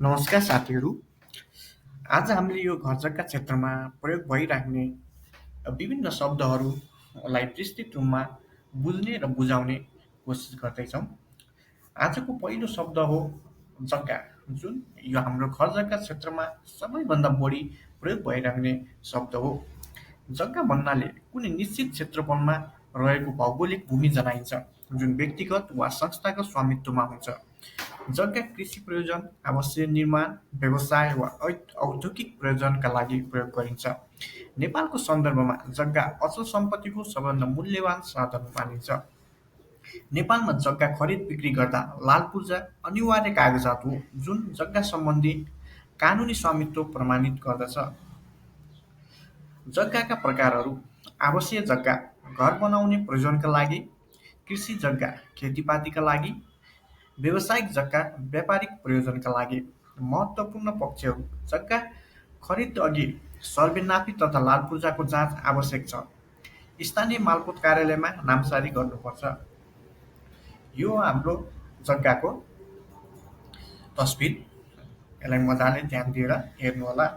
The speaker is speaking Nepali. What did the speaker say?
नमस्कार साथीहरू। आज हामीले यो घर जग्गा क्षेत्रमा प्रयोग भइराख्ने विभिन्न शब्दहरूलाई विस्तृत रूपमा बुझ्ने र बुझाउने कोसिस गर्दैछौँ। आजको पहिलो शब्द हो जग्गा, जुन यो हाम्रो घर जग्गा क्षेत्रमा सबैभन्दा बढी प्रयोग भइराख्ने शब्द हो। जग्गा भन्नाले कुनै निश्चित क्षेत्रफलमा रहेको भौगोलिक भूमि जनाइन्छ, जुन व्यक्तिगत वा संस्थाको स्वामित्वमा हुन्छ। जग्गा कृषि प्रयोजन, आवासीय निर्माण, व्यवसाय वा औद्योगिक प्रयोजनका लागि प्रयोग गरिन्छ। नेपालको सन्दर्भमा जग्गा अचल सम्पत्तिको सबभन्दा मूल्यवान साधन मानिन्छ। नेपालमा जग्गा खरिद बिक्री गर्दा लाल पूर्जा अनिवार्य कागजात हो, जुन जग्गा सम्बन्धी कानुनी स्वामित्व प्रमाणित गर्दछ। जग्गाका प्रकारहरू: आवासीय जग्गा घर बनाउने प्रयोजनका लागि, कृषि जग्गा खेतीपातीका लागि, व्यावसायिक जग्गा व्यापारिक प्रयोजनका लागि। महत्त्वपूर्ण पक्षहरू: जग्गा खरिदअघि सर्वे नापी तथा लाल पूर्जाको जाँच आवश्यक छ। स्थानीय मालपोत कार्यालयमा नामसारी गर्नुपर्छ। यो हाम्रो जग्गाको तस्बिर। यसलाई मजाले ध्यान दिएर हेर्नुहोला।